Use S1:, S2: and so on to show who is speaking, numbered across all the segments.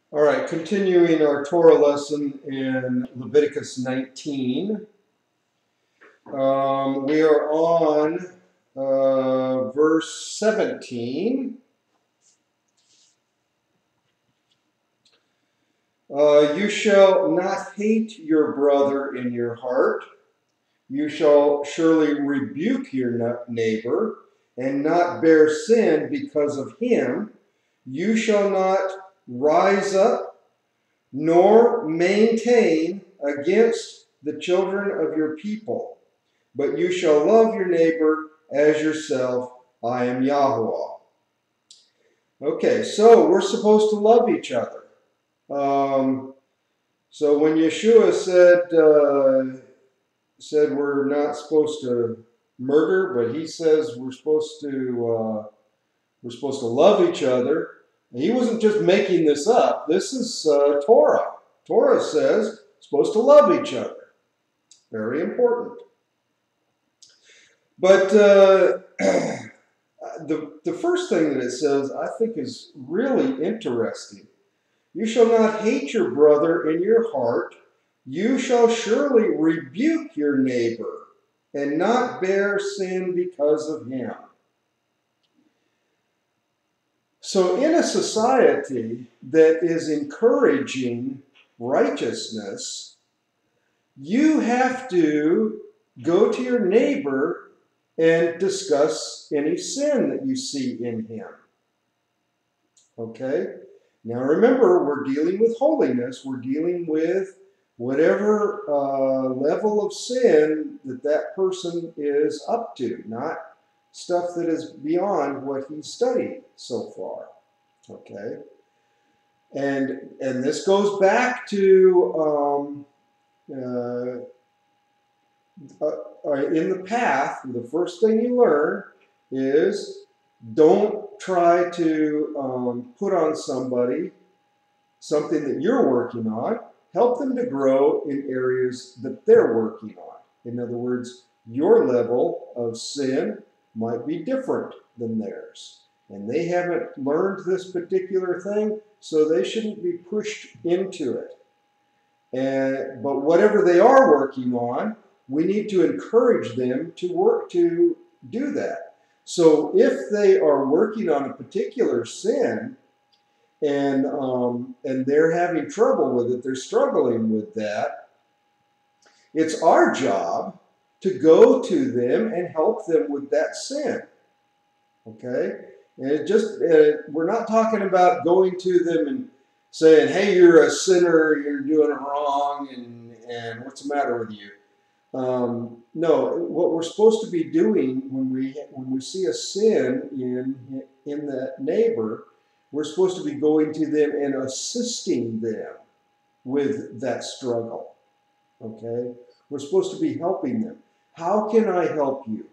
S1: All right, continuing our Torah lesson in Leviticus 19. We are on verse 17. You shall not hate your brother in your heart. You shall surely rebuke your neighbor and not bear sin because of him. You shall not rise up nor maintain against the children of your people, but you shall love your neighbor as yourself. I am Yahuwah. Okay, so we're supposed to love each other. So when Yeshua said we're not supposed to murder, but he says we're supposed to love each other. He wasn't just making this up. This is Torah. Torah says supposed to love each other. Very important. But the first thing that it says, I think, is really interesting. You shall not hate your brother in your heart. You shall surely rebuke your neighbor and not bear sin because of him. So in a society that is encouraging righteousness, you have to go to your neighbor and discuss any sin that you see in him. Okay? Now remember, we're dealing with holiness. We're dealing with whatever level of sin that person is up to, not stuff that is beyond what he studied so far. Okay? And this goes back to in the path. The first thing you learn is don't try to put on somebody something that you're working on. Help them to grow in areas that they're working on. In other words, your level of sin might be different than theirs. And they haven't learned this particular thing, so they shouldn't be pushed into it. But whatever they are working on, we need to encourage them to work to do that. So if they are working on a particular sin and they're having trouble with it, they're struggling with that, it's our job to go to them and help them with that sin. Okay? And we're not talking about going to them and saying, hey, you're a sinner, you're doing it wrong, and what's the matter with you? No, what we're supposed to be doing when we see a sin in that neighbor, we're supposed to be going to them and assisting them with that struggle. Okay? We're supposed to be helping them. How can I help you?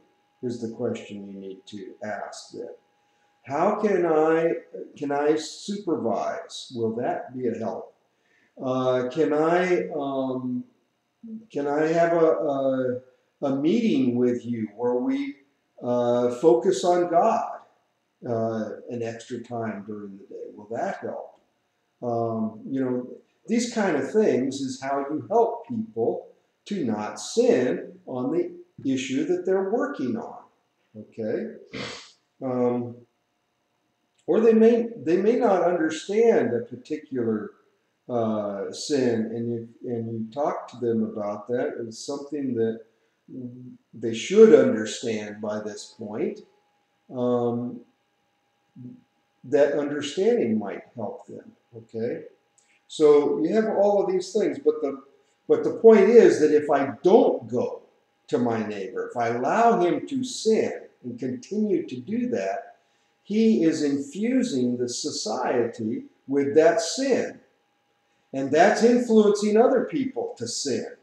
S1: Is the question you need to ask them. How can I supervise? Will that be a help? Can I have a meeting with you where we focus on God an extra time during the day? Will that help? These kind of things is how you help people to not sin on the issue that they're working on. Okay? Or they may not understand a particular sin, and you talk to them about that. It's something that they should understand by this point. That understanding might help them. Okay, so you have all of these things, but the point is that if I don't go to my neighbor, if I allow him to sin and continue to do that, he is infusing the society with that sin. And that's influencing other people to sin.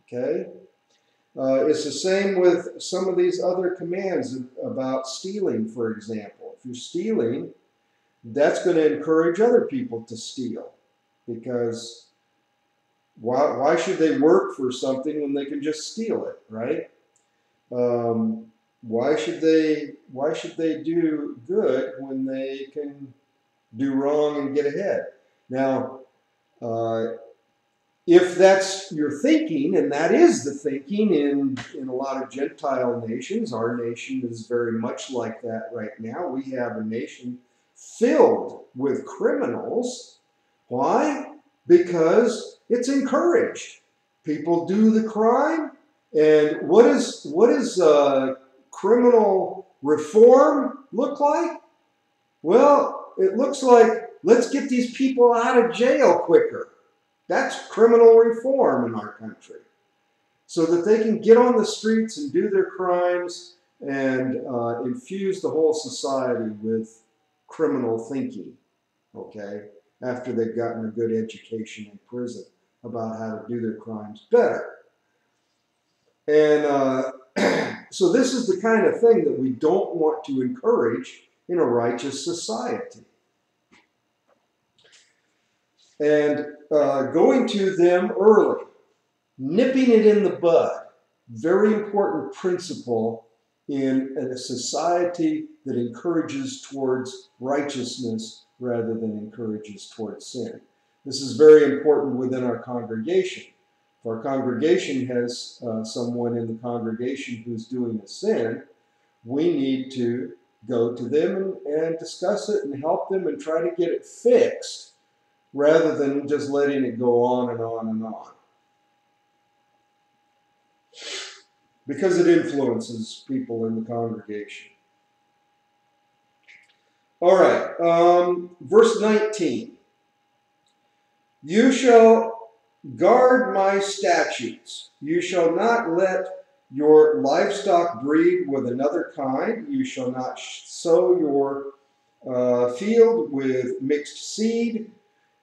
S1: Okay? It's the same with some of these other commands about stealing, for example. If you're stealing, that's going to encourage other people to steal. Because why should they work for something when they can just steal it, right? Why should they do good when they can do wrong and get ahead. Now, if that's your thinking, and that is the thinking in a lot of Gentile nations, our nation is very much like that right now. We have a nation filled with criminals. Why? Because it's encouraged. People do the crime, and what is criminal reform look like? Well, it looks like, let's get these people out of jail quicker. That's criminal reform in our country, so that they can get on the streets and do their crimes and infuse the whole society with criminal thinking, okay, after they've gotten a good education in prison about how to do their crimes better. And so this is the kind of thing that we don't want to encourage in a righteous society. And going to them early, nipping it in the bud, very important principle in a society that encourages towards righteousness rather than encourages towards sin. This is very important within our congregation. If our congregation has someone in the congregation who's doing a sin, we need to go to them and discuss it and help them and try to get it fixed, rather than just letting it go on and on and on. Because it influences people in the congregation. All right, verse 19. You shall guard my statutes. You shall not let your livestock breed with another kind. You shall not sow your field with mixed seed.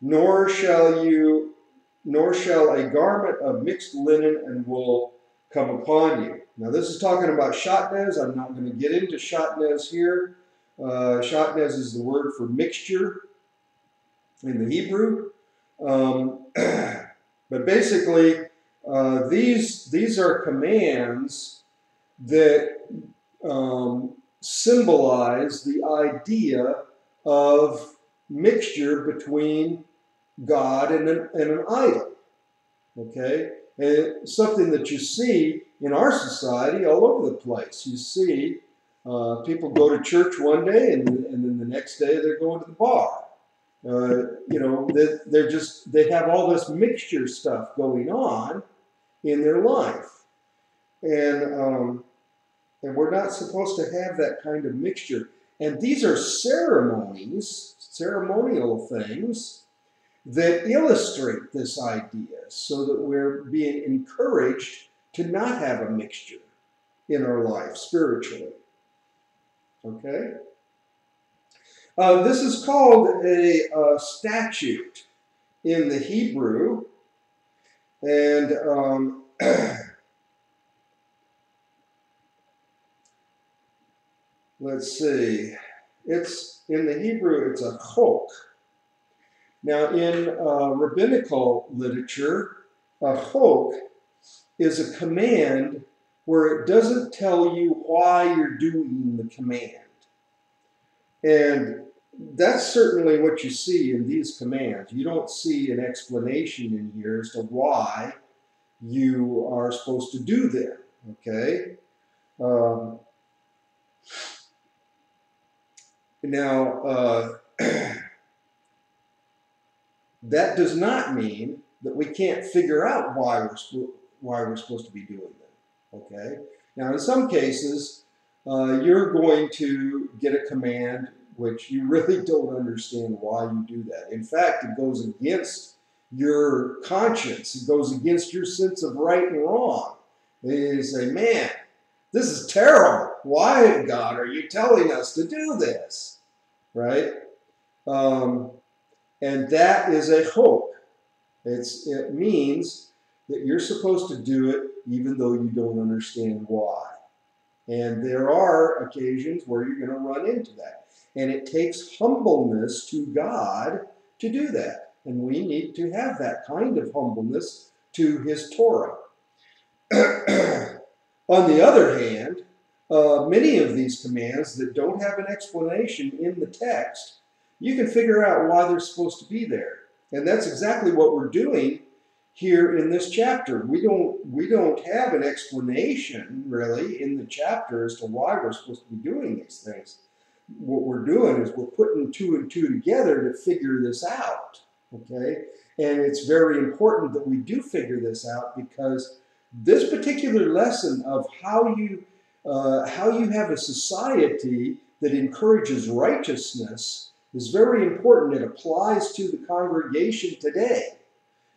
S1: Nor shall a garment of mixed linen and wool come upon you. Now this is talking about shatnez. I'm not going to get into shatnez here. Shatnez is the word for mixture in the Hebrew. But basically, these are commands that symbolize the idea of mixture between God and an idol, okay? And something that you see in our society all over the place. You see people go to church one day and then the next day they're going to the bar. You know, they have all this mixture stuff going on in their life. And we're not supposed to have that kind of mixture. And these are ceremonies, ceremonial things that illustrate this idea, so that we're being encouraged to not have a mixture in our life spiritually. Okay? This is called a statute in the Hebrew, and let's see, it's in the Hebrew, it's a chok. Now, in rabbinical literature, a chok is a command where it doesn't tell you why you're doing the command. And that's certainly what you see in these commands. You don't see an explanation in here as to why you are supposed to do them, okay? Now, that does not mean that we can't figure out why we're supposed to be doing them, okay? Now, in some cases, you're going to get a command which you really don't understand why you do that. In fact, it goes against your conscience. It goes against your sense of right and wrong. You say, man, this is terrible. Why, God, are you telling us to do this? Right? And that is a chok. It means that you're supposed to do it even though you don't understand why. And there are occasions where you're going to run into that. And it takes humbleness to God to do that. And we need to have that kind of humbleness to His Torah. On the other hand, many of these commands that don't have an explanation in the text you can figure out why they're supposed to be there. And that's exactly what we're doing here in this chapter. We don't have an explanation really in the chapter as to why we're supposed to be doing these things. What we're doing is we're putting two and two together to figure this out, okay? And it's very important that we do figure this out, because this particular lesson of how you have a society that encourages righteousness is very important. It applies to the congregation today.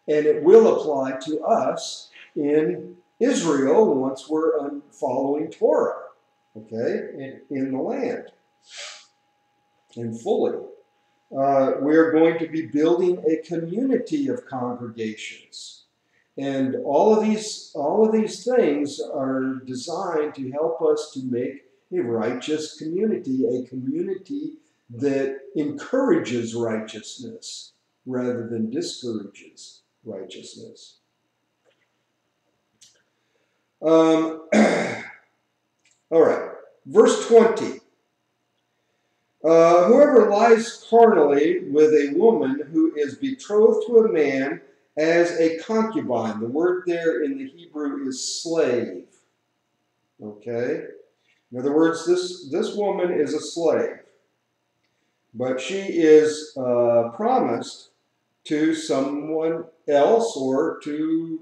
S1: And it will apply to us in Israel once we're following Torah, okay, in the land, and fully. We're going to be building a community of congregations. And all of these things are designed to help us to make a righteous community, a community that encourages righteousness rather than discourages righteousness. All right, verse 20. Whoever lies carnally with a woman who is betrothed to a man as a concubine. The word there in the Hebrew is slave. Okay? In other words, this woman is a slave. But she is promised to someone else or to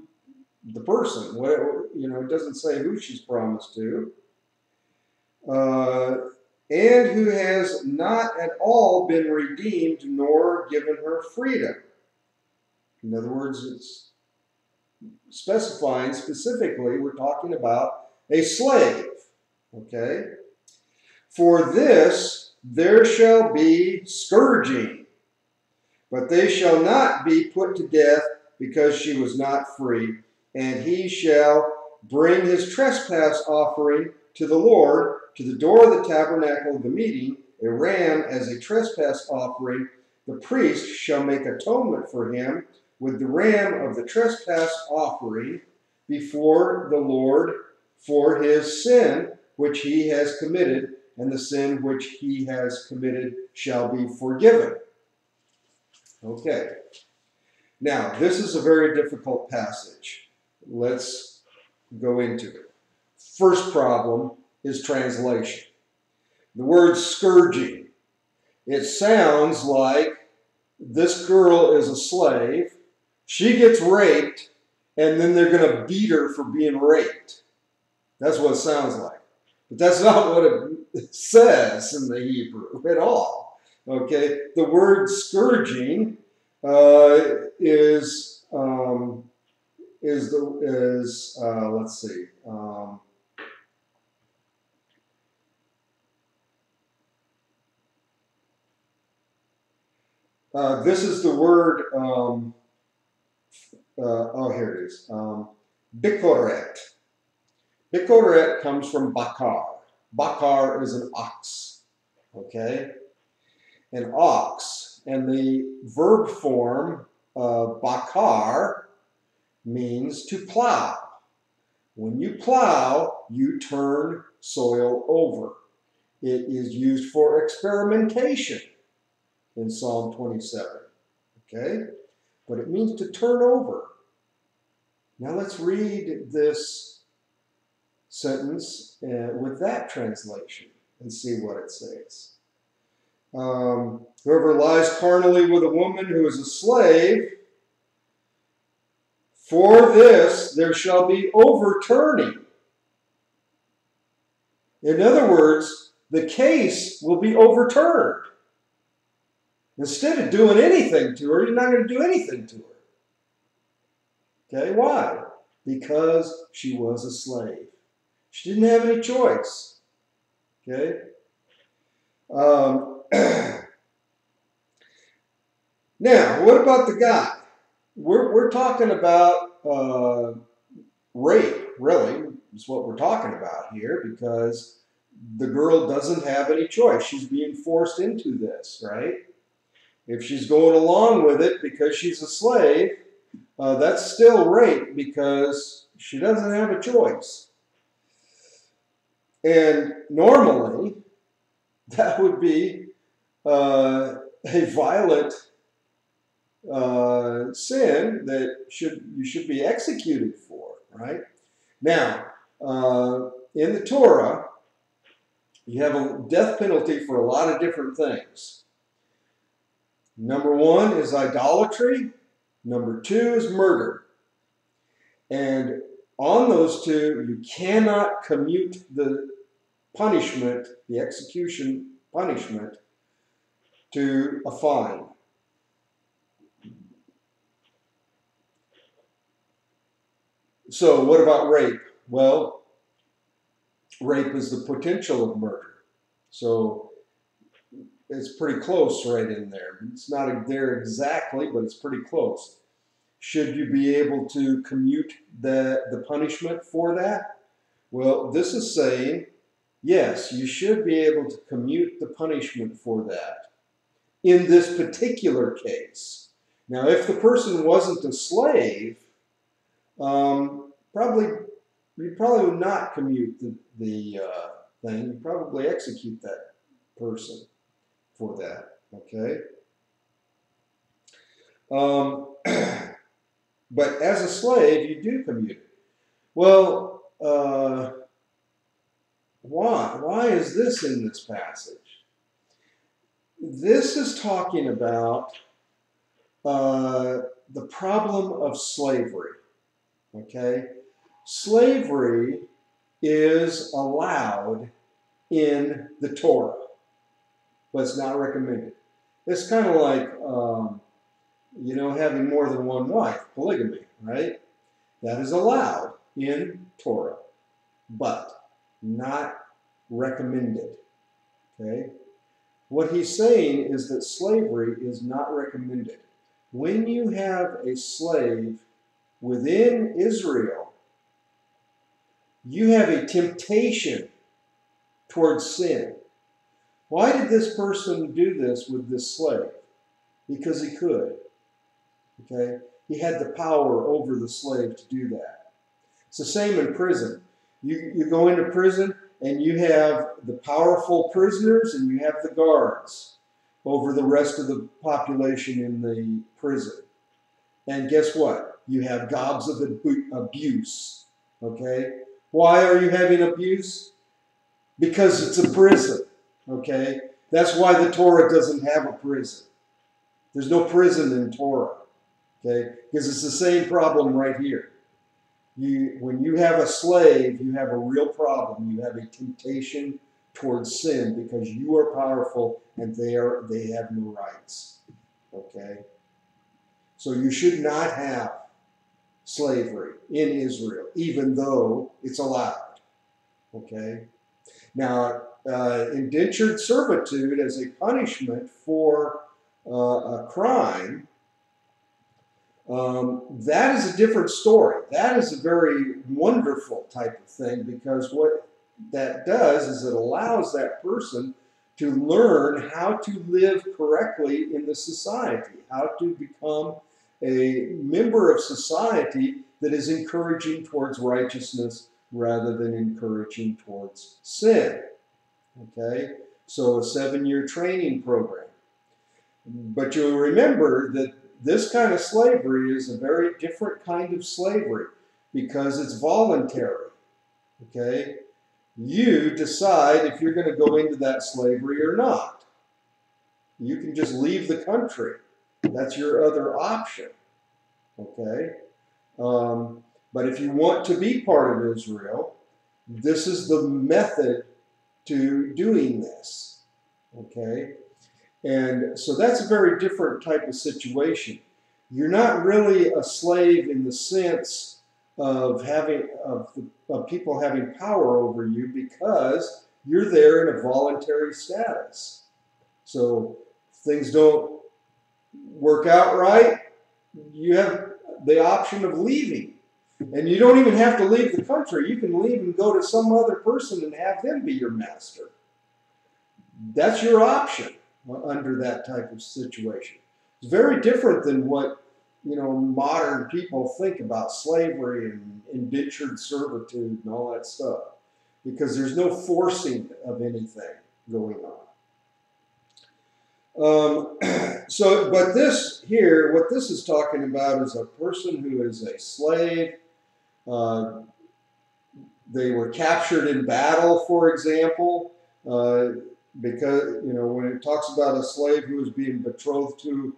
S1: the person. Whatever, it doesn't say who she's promised to. And who has not at all been redeemed nor given her freedom. In other words, it's specifying specifically, we're talking about a slave. Okay? For this there shall be scourging, but they shall not be put to death because she was not free. And he shall bring his trespass offering to the Lord, to the door of the tabernacle of the meeting, a ram as a trespass offering. The priest shall make atonement for him with the ram of the trespass offering before the Lord for his sin which he has committed, and the sin which he has committed shall be forgiven. Okay. Now, this is a very difficult passage. Let's go into it. First problem is translation. The word scourging. It sounds like this girl is a slave, she gets raped, and then they're going to beat her for being raped. That's what it sounds like. But that's not what it says in the Hebrew at all. Okay? The word scourging let's see. This is the word, here it is, bikoret. Bikoret comes from bakar. Bakar is an ox, okay? An ox, and the verb form bakar means to plow. When you plow, you turn soil over. It is used for experimentation in Psalm 27, okay? But it means to turn over. Now let's read this sentence with that translation and see what it says. Whoever lies carnally with a woman who is a slave, for this there shall be overturning. In other words, the case will be overturned. Instead of doing anything to her, you're not going to do anything to her. Okay, why? Because she was a slave. She didn't have any choice. Okay? Now, what about the guy? We're talking about rape, really, is what we're talking about here, because the girl doesn't have any choice. She's being forced into this, right? If she's going along with it because she's a slave, that's still rape because she doesn't have a choice. And normally, that would be a violent sin that you should be executed for, right? Now, in the Torah, you have a death penalty for a lot of different things. Number one is idolatry. Number two is murder. And on those two, you cannot commute the punishment, the execution punishment, to a fine. So what about rape? Well, rape is the potential of murder. So it's pretty close right in there. It's not there exactly, but it's pretty close. Should you be able to commute the punishment for that? Well, this is saying, yes, you should be able to commute the punishment for that in this particular case. Now, if the person wasn't a slave, you probably would not commute the thing. You'd probably execute that person for that, okay? But as a slave, you do commute it. Well, why? Why is this in this passage? This is talking about the problem of slavery, okay? Slavery is allowed in the Torah, but it's not recommended. It's kind of like, having more than one wife, polygamy, right? That is allowed in Torah, but not recommended, okay? What he's saying is that slavery is not recommended. When you have a slave within Israel, you have a temptation towards sin. Why did this person do this with this slave? Because he could. Okay? He had the power over the slave to do that. It's the same in prison. You go into prison and you have the powerful prisoners and you have the guards over the rest of the population in the prison. And guess what? You have gobs of abuse. Okay? Why are you having abuse? Because it's a prison. Okay? That's why the Torah doesn't have a prison. There's no prison in Torah. Okay? Because it's the same problem right here. When you have a slave, you have a real problem. You have a temptation towards sin because you are powerful and they have no rights. Okay? So you should not have slavery in Israel, even though it's allowed. Okay? Now, indentured servitude as a punishment for a crime, that is a different story. That is a very wonderful type of thing because what that does is it allows that person to learn how to live correctly in the society, how to become a member of society that is encouraging towards righteousness rather than encouraging towards sin. Okay? So a 7-year training program. But you'll remember that this kind of slavery is a very different kind of slavery because it's voluntary. Okay? You decide if you're going to go into that slavery or not. You can just leave the country. That's your other option. Okay? But if you want to be part of Israel, this is the method to doing this. Okay? And so that's a very different type of situation. You're not really a slave in the sense of people having power over you because you're there in a voluntary status. So if things don't work out right, you have the option of leaving. And you don't even have to leave the country. You can leave and go to some other person and have them be your master. That's your option under that type of situation. It's very different than what modern people think about slavery and indentured servitude and all that stuff, because there's no forcing of anything going But this here, what this is talking about is a person who is a slave. Uh, they were captured in battle, for example, because, when it talks about a slave who was being betrothed to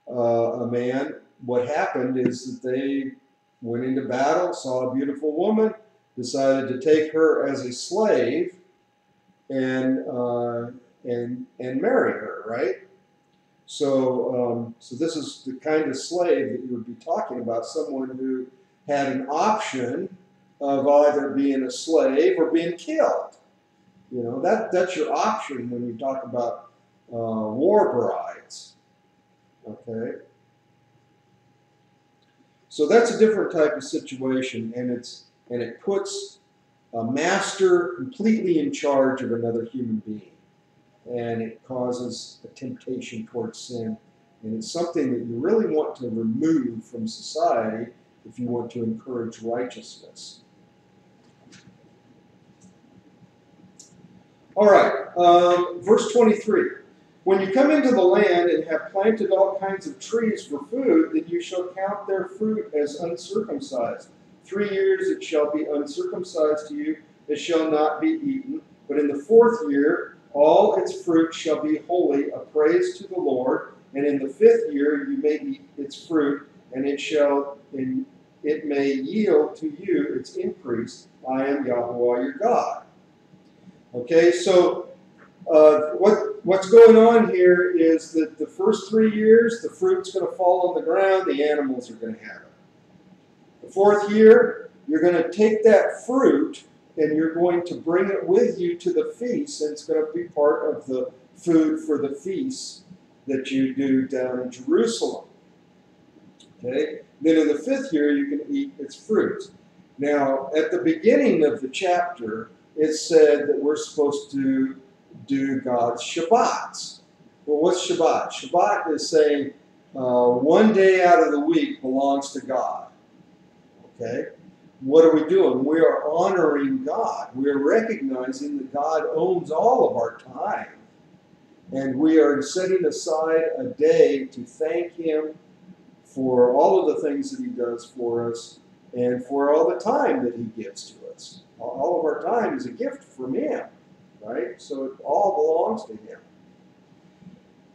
S1: a man, what happened is that they went into battle, saw a beautiful woman, decided to take her as a slave and marry her, right? So this is the kind of slave that you would be talking about, someone who had an option of either being a slave or being killed. That's your option when you talk about war brides. Okay, so that's a different type of situation, and it puts a master completely in charge of another human being, and it causes a temptation towards sin, and it's something that you really want to remove from society if you want to encourage righteousness. All right, verse 23. When you come into the land and have planted all kinds of trees for food, then you shall count their fruit as uncircumcised. 3 years it shall be uncircumcised to you, it shall not be eaten. But in the 4th year all its fruit shall be holy, a praise to the Lord. And in the 5th year you may eat its fruit, and it may yield to you its increase. I am Yahuwah your God. Okay, so what's going on here is that the first 3 years, the fruit's going to fall on the ground, the animals are going to have it. The 4th year, you're going to take that fruit and you're going to bring it with you to the feast, and it's going to be part of the food for the feast that you do down in Jerusalem. Okay? Then in the 5th year, you can eat its fruit. Now, at the beginning of the chapter, it said that we're supposed to do God's Shabbats. Well, what's Shabbat? Shabbat is saying 1 day out of the week belongs to God. Okay? What are we doing? We are honoring God. We are recognizing that God owns all of our time. And we are setting aside a day to thank Him for all of the things that He does for us and for all the time that He gives to us. All of our time is a gift from Him, right? So it all belongs to Him.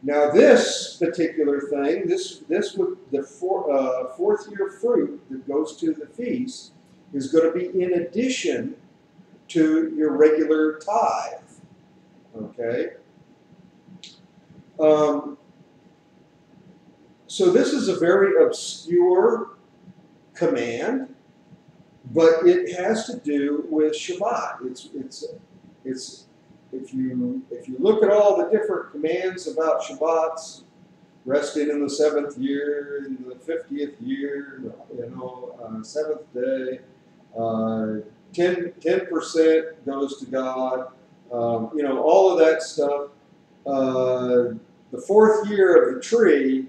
S1: Now this particular thing, this with the 4th year fruit that goes to the feast, is going to be in addition to your regular tithe. Okay? So this is a very obscure command, but it has to do with Shabbat. It's if you look at all the different commands about Shabbats, resting in the 7th year, in the 50th year, 7th day, 10% goes to God, all of that stuff. The 4th year of the tree,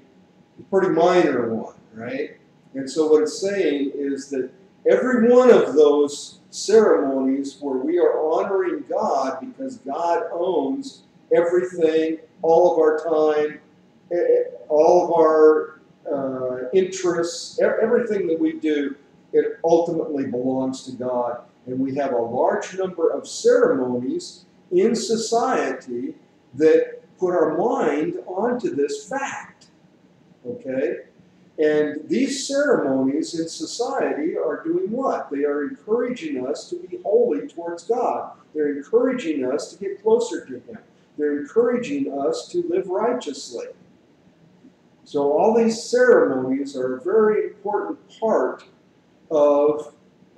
S1: a pretty minor one, right? And so what it's saying is that every one of those ceremonies where we are honoring God because God owns everything, all of our time, all of our interests, everything that we do, it ultimately belongs to God. And we have a large number of ceremonies in society that put our mind onto this fact. Okay? And these ceremonies in society are doing what? They are encouraging us to be holy towards God. They're encouraging us to get closer to Him. They're encouraging us to live righteously. So all these ceremonies are a very important part of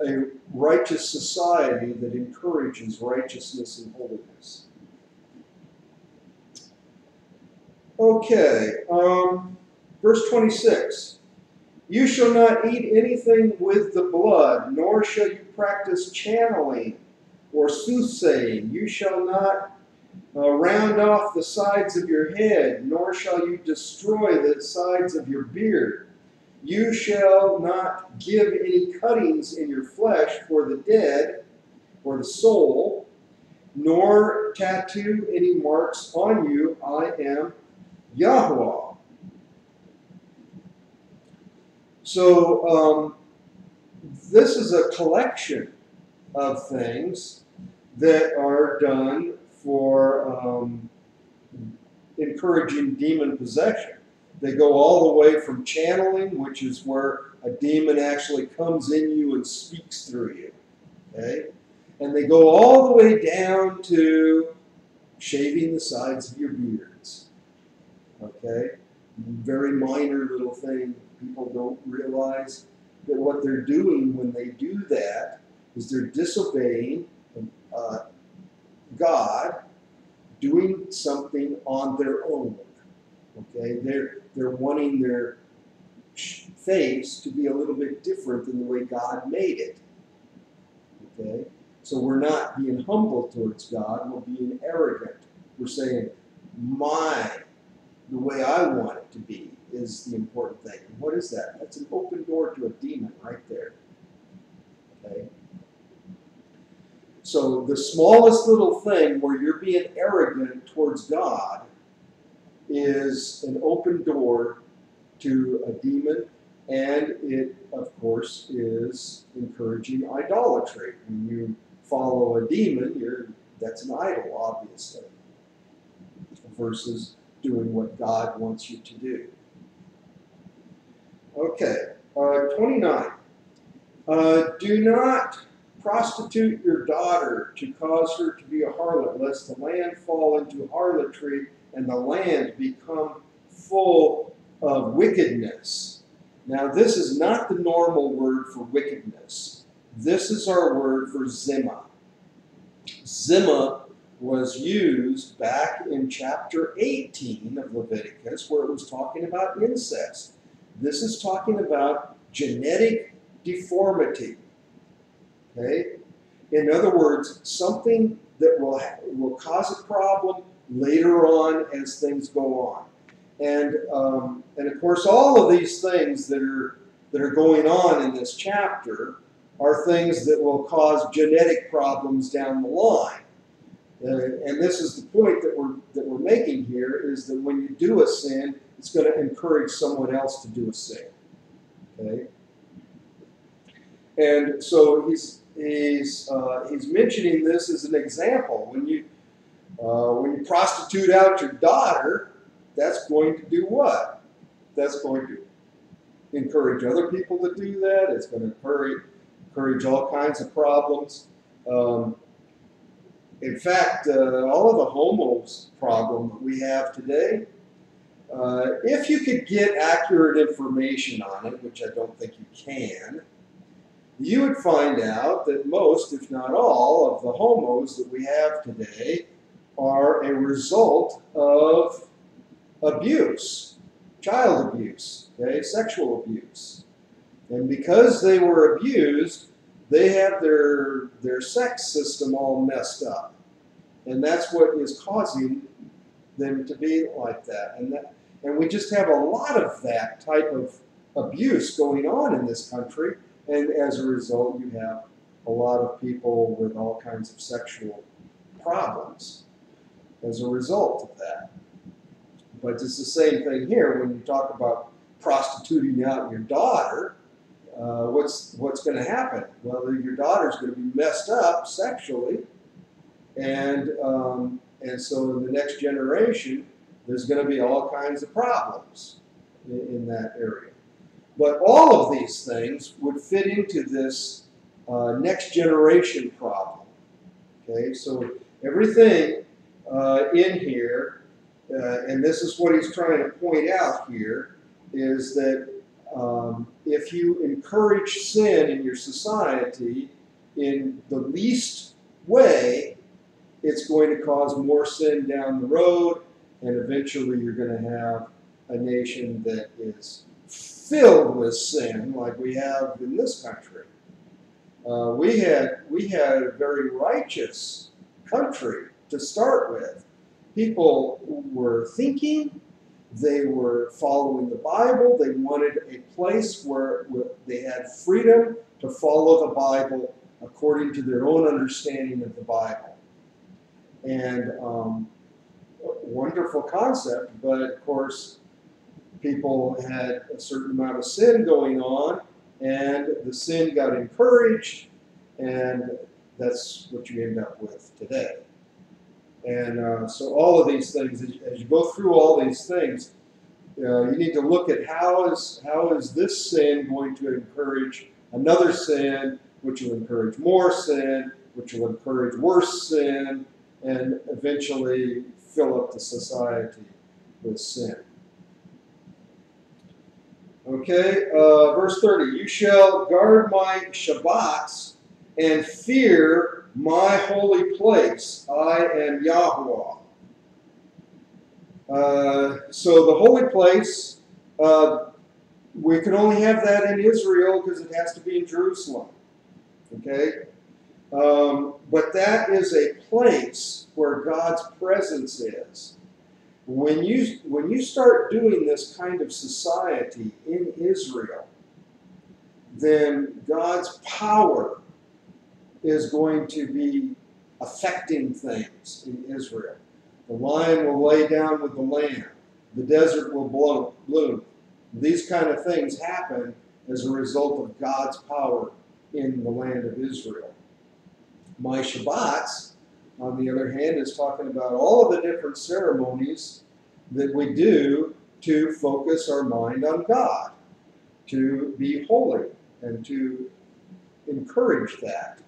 S1: a righteous society that encourages righteousness and holiness. Okay, verse 26. You shall not eat anything with the blood, nor shall you practice channeling or soothsaying. You shall not round off the sides of your head, nor shall you destroy the sides of your beard. You shall not give any cuttings in your flesh for the dead or the soul, nor tattoo any marks on you. I am EliYahu. So this is a collection of things that are done for encouraging demon possession. They go all the way from channeling, which is where a demon actually comes in you and speaks through you. Okay? And they go all the way down to shaving the sides of your beards. Okay? Very minor little thing. People don't realize that what they're doing when they do that is they're disobeying God, doing something on their own. Okay? They're wanting their face to be a little bit different than the way God made it. Okay? So we're not being humble towards God, we're being arrogant. We're saying, the way I want it to be is the important thing. And what is that? That's an open door to a demon right there. Okay? So the smallest little thing where you're being arrogant towards God is an open door to a demon, and it, of course, is encouraging idolatry. When you follow a demon, that's an idol, obviously, versus doing what God wants you to do. Okay, 29. Do not prostitute your daughter to cause her to be a harlot, lest the land fall into harlotry and the land become full of wickedness. Now, this is not the normal word for wickedness. This is our word for zimah. Zimah was used back in chapter 18 of Leviticus, where it was talking about incest. This is talking about genetic deformity. Okay? In other words, something that will cause a problem later on as things go on. And of course, all of these things that are going on in this chapter are things that will cause genetic problems down the line. And this is the point that we're making here, is that when you do a sin, it's going to encourage someone else to do a sin. Okay? And so he's mentioning this as an example. When you prostitute out your daughter, that's going to do what? That's going to encourage other people to do that. It's going to encourage all kinds of problems. In fact, all of the homos problem that we have today, if you could get accurate information on it, which I don't think you can, you would find out that most, if not all, of the homos that we have today are a result of abuse, child abuse, okay, sexual abuse. And because they were abused, they have their sex system all messed up. And that's what is causing them to be like that. And we just have a lot of that type of abuse going on in this country. And as a result, you have a lot of people with all kinds of sexual problems as a result of that. But it's the same thing here when you talk about prostituting out your daughter. What's going to happen? Well, your daughter's going to be messed up sexually, and so in the next generation, there's going to be all kinds of problems in that area. But all of these things would fit into this next generation problem. Okay, so everything in here, and this is what he's trying to point out here, is that if you encourage sin in your society in the least way, it's going to cause more sin down the road, and eventually you're going to have a nation that is filled with sin like we have in this country. We had a very righteous country to start with. People were thinking, they were following the Bible, they wanted a place where they had freedom to follow the Bible according to their own understanding of the Bible. And wonderful concept, but of course, people had a certain amount of sin going on, and the sin got encouraged, and that's what you end up with today. And so all of these things, as you go through all these things, you need to look at how is this sin going to encourage another sin, which will encourage more sin, which will encourage worse sin, and eventually fill up the society with sin. Okay, verse 30, you shall guard my Shabbats and fear my holy place. I am Yahuwah. So the holy place, we can only have that in Israel because it has to be in Jerusalem. Okay? But that is a place where God's presence is. When you start doing this kind of society in Israel, then God's power is going to be affecting things in Israel. The lion will lay down with the lamb. The desert will bloom. These kind of things happen as a result of God's power in the land of Israel. My Shabbats, on the other hand, is talking about all of the different ceremonies that we do to focus our mind on God, to be holy, and to encourage that.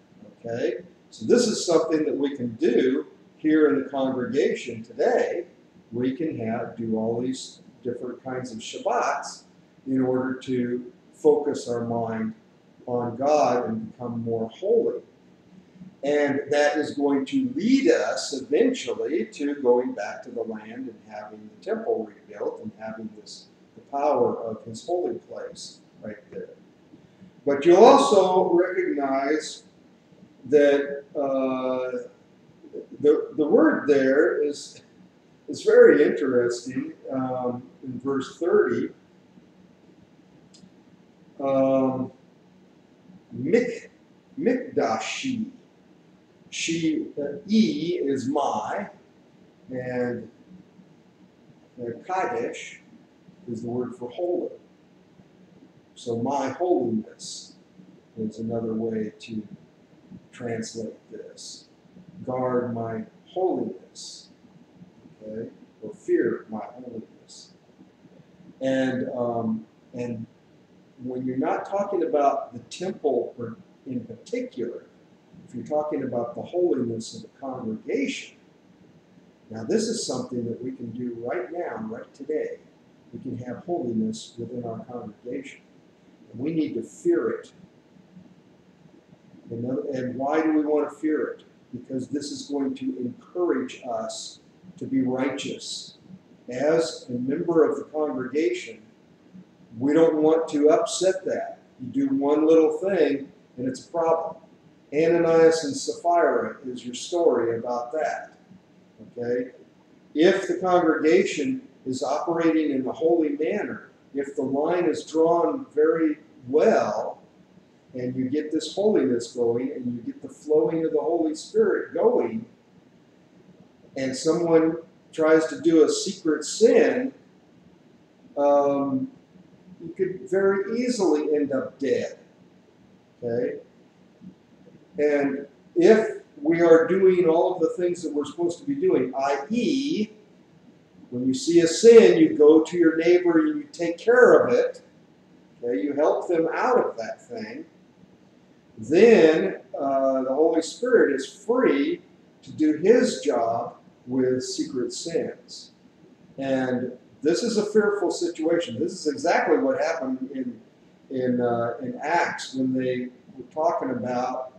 S1: Okay? So this is something that we can do here in the congregation today. We can do all these different kinds of Shabbats in order to focus our mind on God and become more holy. And that is going to lead us eventually to going back to the land and having the temple rebuilt and having the power of his holy place right there. But you'll also recognize that the word there is very interesting in verse 30. Mikdashi. E is my, and Kadesh is the word for holy. So my holiness is another way to translate this. Guard my holiness, okay, or fear my holiness. And when you're not talking about the temple in particular, if you're talking about the holiness of the congregation, now this is something that we can do right now, right today. We can have holiness within our congregation. And we need to fear it. And why do we want to fear it? Because this is going to encourage us to be righteous. As a member of the congregation, we don't want to upset that. You do one little thing and it's a problem. Ananias and Sapphira is your story about that. Okay? If the congregation is operating in a holy manner, if the line is drawn very well, and you get this holiness going, and you get the flowing of the Holy Spirit going, and someone tries to do a secret sin, you could very easily end up dead. Okay? And if we are doing all of the things that we're supposed to be doing, i.e., when you see a sin, you go to your neighbor and you take care of it, okay, you help them out of that thing, then the Holy Spirit is free to do his job with secret sins. And this is a fearful situation. This is exactly what happened in Acts when they were talking about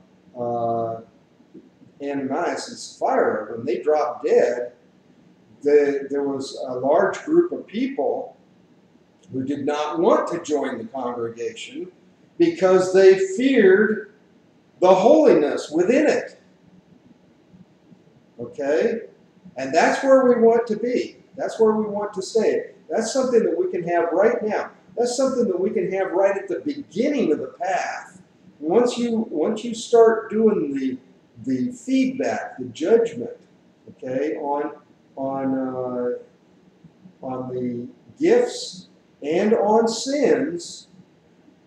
S1: Ananias and Sapphira. When they dropped dead, there was a large group of people who did not want to join the congregation because they feared the holiness within it. Okay? And that's where we want to be. That's where we want to stay. That's something that we can have right now. That's something that we can have right at the beginning of the path. Once you start doing the feedback, the judgment, okay, on on the gifts and on sins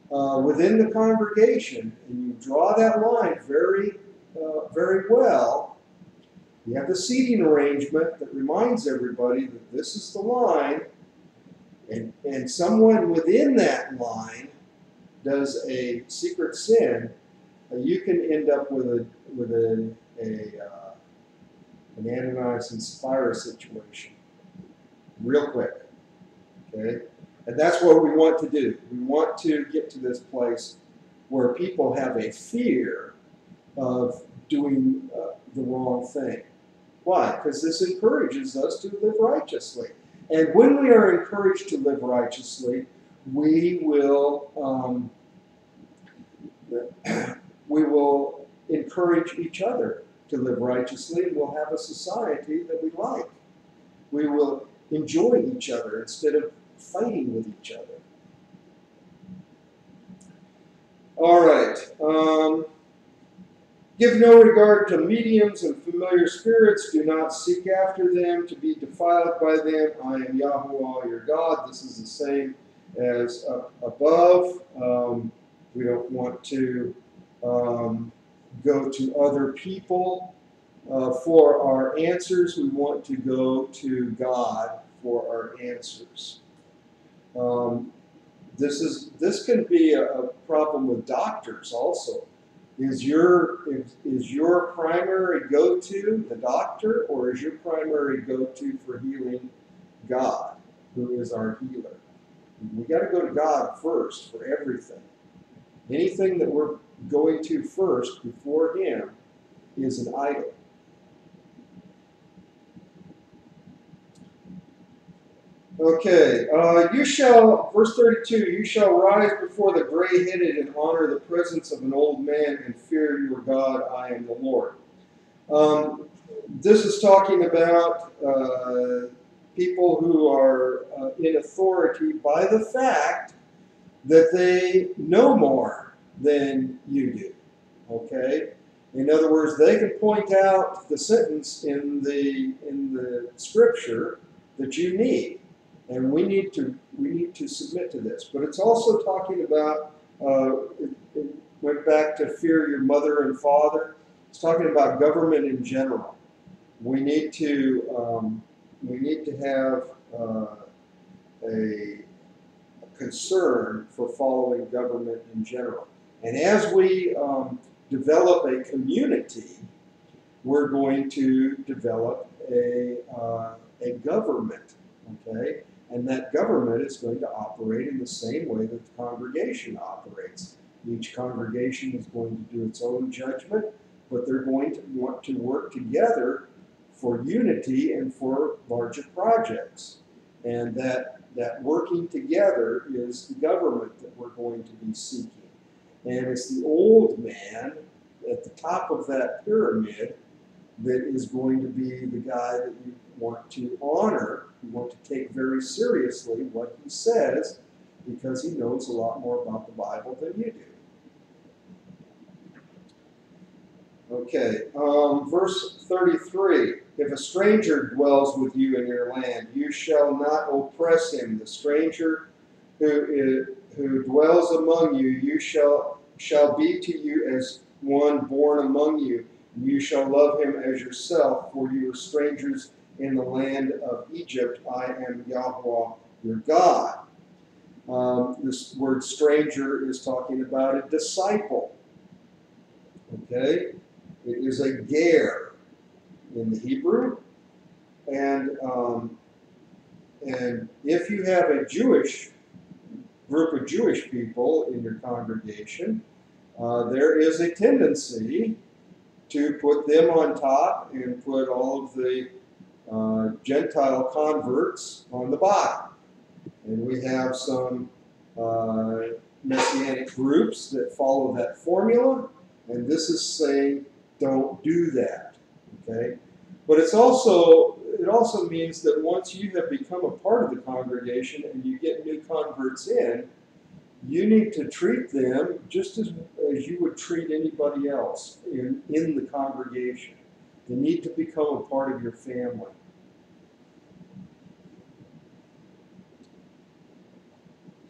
S1: within the congregation, and you draw that line very well. You have the seating arrangement that reminds everybody that this is the line, and someone within that line does a secret sin, you can end up with an Ananias and Sapphira situation real quick. Okay, and that's what we want to do. We want to get to this place where people have a fear of doing the wrong thing. Why? Because this encourages us to live righteously. And when we are encouraged to live righteously, we will encourage each other to live righteously, and we'll have a society that we like. We will enjoy each other instead of fighting with each other. All right. Give no regard to mediums and familiar spirits. Do not seek after them to be defiled by them. I am Yahuwah your God. This is the same as above. We don't want to go to other people for our answers. We want to go to God for our answers. This can be a problem with doctors also. Is your primary go-to the doctor, or is your primary go-to for healing God, who is our healer? We got to go to God first for everything. Anything that we're going to first before Him is an idol. Okay, verse 32, you shall rise before the gray-headed and honor the presence of an old man and fear your God, I am the Lord. This is talking about people who are in authority by the fact that they know more than you do, okay? In other words, they can point out the sentence in the scripture that you need. And we need to submit to this. But it's also talking about, it went back to fear your mother and father. It's talking about government in general. We need to have a concern for following government in general. And as we develop a community, we're going to develop a government, okay? And that government is going to operate in the same way that the congregation operates. Each congregation is going to do its own judgment, but they're going to want to work together for unity and for larger projects. And that working together is the government that we're going to be seeking. And it's the old man at the top of that pyramid that is going to be the guy that you want to honor, you want to take very seriously what he says, because he knows a lot more about the Bible than you do. Okay, verse 33. If a stranger dwells with you in your land, you shall not oppress him. The stranger who dwells among you, you shall be to you as one born among you. You shall love him as yourself, for you are strangers in the land of Egypt. I am Yahuwah your God. This word stranger is talking about a disciple. Okay? It is a ger in the Hebrew. And if you have a Jewish group of Jewish people in your congregation, there is a tendency to put them on top and put all of the Gentile converts on the bottom. And we have some Messianic groups that follow that formula, and this is saying don't do that, okay? But it also means that once you have become a part of the congregation and you get new converts in, you need to treat them just as you would treat anybody else in the congregation. They need to become a part of your family.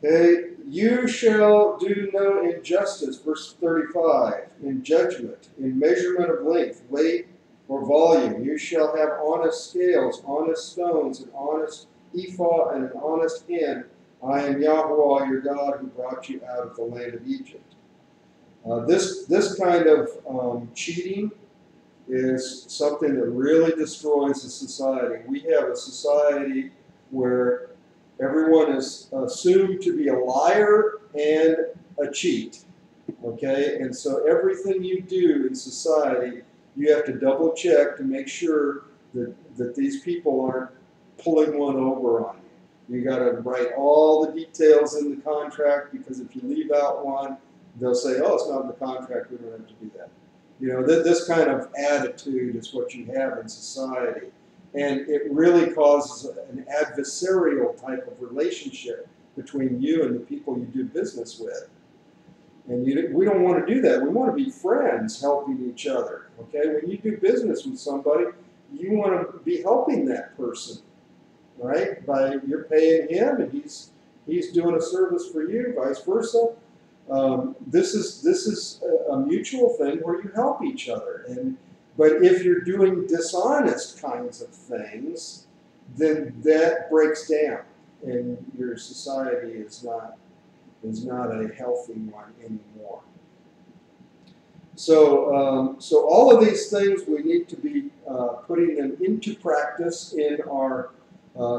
S1: Okay, you shall do no injustice, verse 35, in judgment, in measurement of length, weight, or volume. You shall have honest scales, honest stones, an honest ephah, and an honest hin. I am Yahweh your God who brought you out of the land of Egypt. This kind of cheating is something that really destroys a society. We have a society where everyone is assumed to be a liar and a cheat, okay? And so everything you do in society, you have to double check to make sure that these people aren't pulling one over on you. You got to write all the details in the contract, because if you leave out one, they'll say, oh, it's not in the contract, we don't have to do that. You know, this kind of attitude is what you have in society. And it really causes an adversarial type of relationship between you and the people you do business with. And we don't want to do that. We want to be friends, helping each other. Okay? When you do business with somebody, you want to be helping that person, right? You're paying him, and he's doing a service for you, vice versa. This is a mutual thing where you help each other. But if you're doing dishonest kinds of things, then that breaks down, and your society is not a healthy one anymore. So, so all of these things, we need to be putting them into practice in our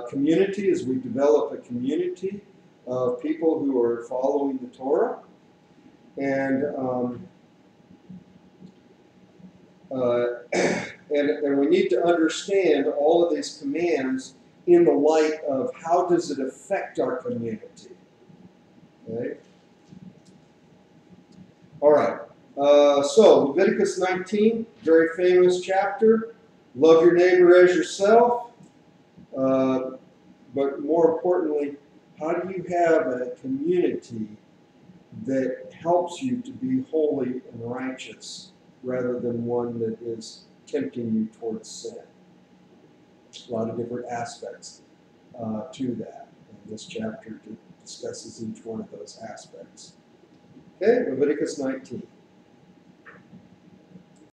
S1: community as we develop a community of people who are following the Torah. And and we need to understand all of these commands in the light of how does it affect our community. Okay. All right. So Leviticus 19, very famous chapter. Love your neighbor as yourself. But more importantly, how do you have a community that helps you to be holy and righteous rather than one that is tempting you towards sin? A lot of different aspects to that. And this chapter discusses each one of those aspects. Okay, Leviticus 19.